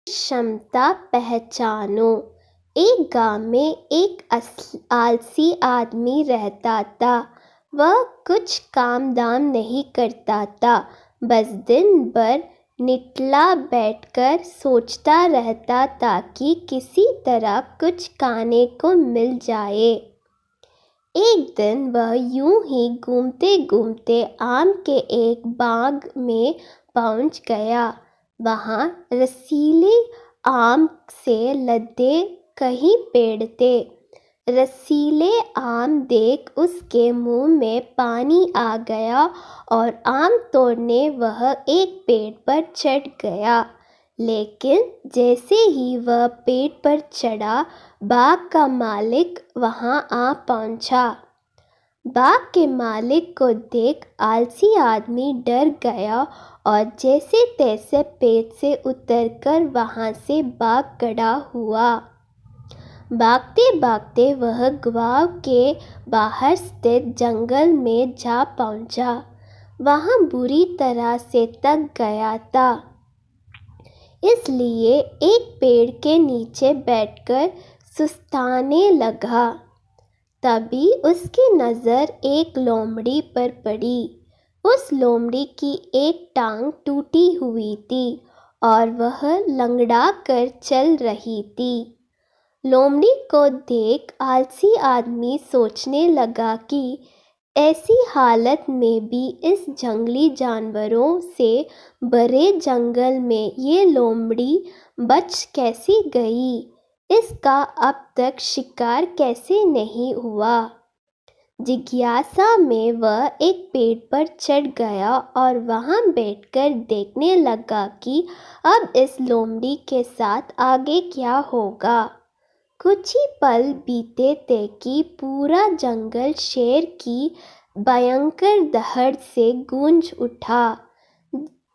क्षमता पहचानो। एक गांव में एक आलसी आदमी रहता था। वह कुछ काम दाम नहीं करता था, बस दिन भर निठल्ला बैठकर सोचता रहता था कि किसी तरह कुछ खाने को मिल जाए। एक दिन वह यूं ही घूमते घूमते आम के एक बाग में पहुंच गया। वहां रसीले आम से लदे कई पेड़ थे। रसीले आम देख उसके मुंह में पानी आ गया और आम तोड़ने वह एक पेड़ पर चढ़ गया। लेकिन जैसे ही वह पेड़ पर चढ़ा, बाग का मालिक वहां आ पहुंचा। बाग के मालिक को देख आलसी आदमी डर गया और जैसे तैसे पेड़ से उतरकर वहां से भाग खड़ा हुआ। भागते भागते वह गांव के बाहर स्थित जंगल में जा पहुंचा। वहां बुरी तरह से थक गया था, इसलिए एक पेड़ के नीचे बैठकर सुस्ताने लगा। तभी उसकी नज़र एक लोमड़ी पर पड़ी। उस लोमड़ी की एक टांग टूटी हुई थी और वह लंगड़ा कर चल रही थी। लोमड़ी को देख आलसी आदमी सोचने लगा कि ऐसी हालत में भी इस जंगली जानवरों से भरे जंगल में ये लोमड़ी बच कैसे गई, इसका अब तक शिकार कैसे नहीं हुआ। जिज्ञासा में वह एक पेड़ पर चढ़ गया और वहां बैठकर देखने लगा कि अब इस लोमड़ी के साथ आगे क्या होगा। कुछ ही पल बीते थे कि पूरा जंगल शेर की भयंकर दहाड़ से गूंज उठा।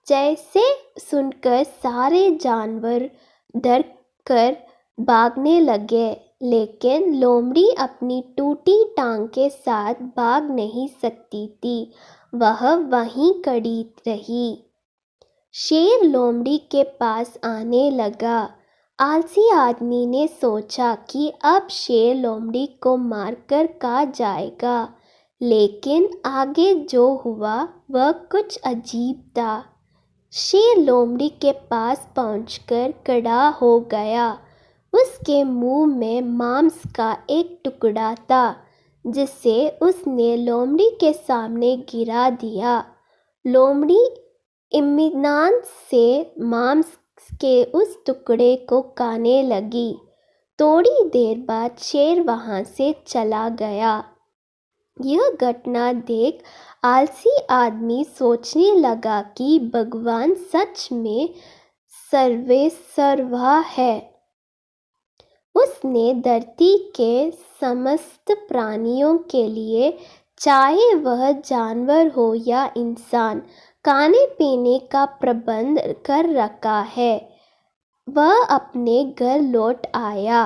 जैसे सुनकर सारे जानवर डर कर भागने लगे, लेकिन लोमड़ी अपनी टूटी टांग के साथ भाग नहीं सकती थी। वह वहीं खड़ी रही। शेर लोमड़ी के पास आने लगा। आलसी आदमी ने सोचा कि अब शेर लोमड़ी को मारकर खा जाएगा, लेकिन आगे जो हुआ वह कुछ अजीब था। शेर लोमड़ी के पास पहुंचकर खड़ा हो गया। उसके मुंह में मांस का एक टुकड़ा था, जिसे उसने लोमड़ी के सामने गिरा दिया। लोमड़ी इत्मीनान से मांस के उस टुकड़े को खाने लगी। थोड़ी देर बाद शेर वहां से चला गया। यह घटना देख आलसी आदमी सोचने लगा कि भगवान सच में सर्वेसर्वा है। उसने धरती के समस्त प्राणियों के लिए, चाहे वह जानवर हो या इंसान, खाने पीने का प्रबंध कर रखा है। वह अपने घर लौट आया।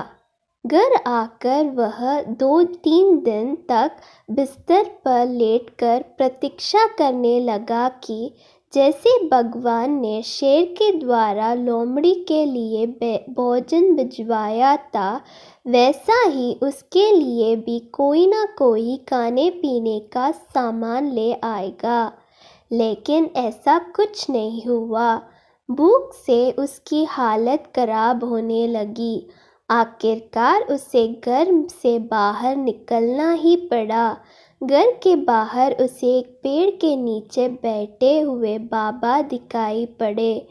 घर आकर वह 2-3 दिन तक बिस्तर पर लेटकर प्रतीक्षा करने लगा कि जैसे भगवान ने शेर के द्वारा लोमड़ी के लिए भोजन भिजवाया था, वैसा ही उसके लिए भी कोई ना कोई खाने पीने का सामान ले आएगा। लेकिन ऐसा कुछ नहीं हुआ। भूख से उसकी हालत खराब होने लगी। आखिरकार उसे घर से बाहर निकलना ही पड़ा। घर के बाहर उसे एक पेड़ के नीचे बैठे हुए बाबा दिखाई पड़े।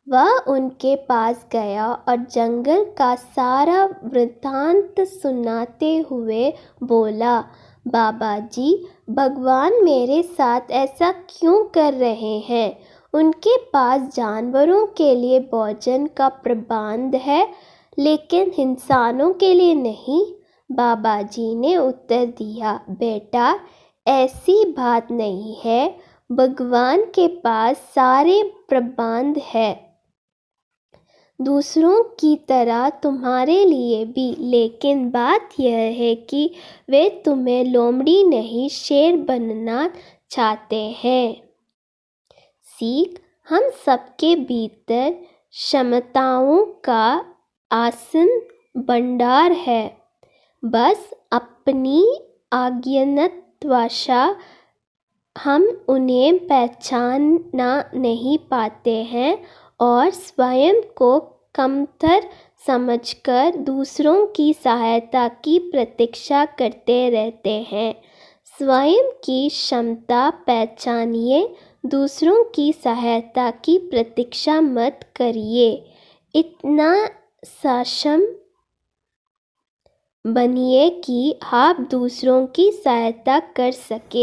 वह उनके पास गया और जंगल का सारा वृत्तांत सुनाते हुए बोला, बाबा जी, भगवान मेरे साथ ऐसा क्यों कर रहे हैं? उनके पास जानवरों के लिए भोजन का प्रबंध है, लेकिन इंसानों के लिए नहीं। बाबा जी ने उत्तर दिया, बेटा, ऐसी बात नहीं है। भगवान के पास सारे प्रबंध है, दूसरों की तरह तुम्हारे लिए भी। लेकिन बात यह है कि वे तुम्हें लोमड़ी नहीं शेर बनना चाहते हैं। सीख, हम सबके भीतर क्षमताओं का असीम भंडार है। बस अपनी अज्ञानवश हम उन्हें पहचाना नहीं पाते हैं और स्वयं को कमतर समझकर दूसरों की सहायता की प्रतीक्षा करते रहते हैं। स्वयं की क्षमता पहचानिए, दूसरों की सहायता की प्रतीक्षा मत करिए। इतना सक्षम बनिए कि आप दूसरों की सहायता कर सकें।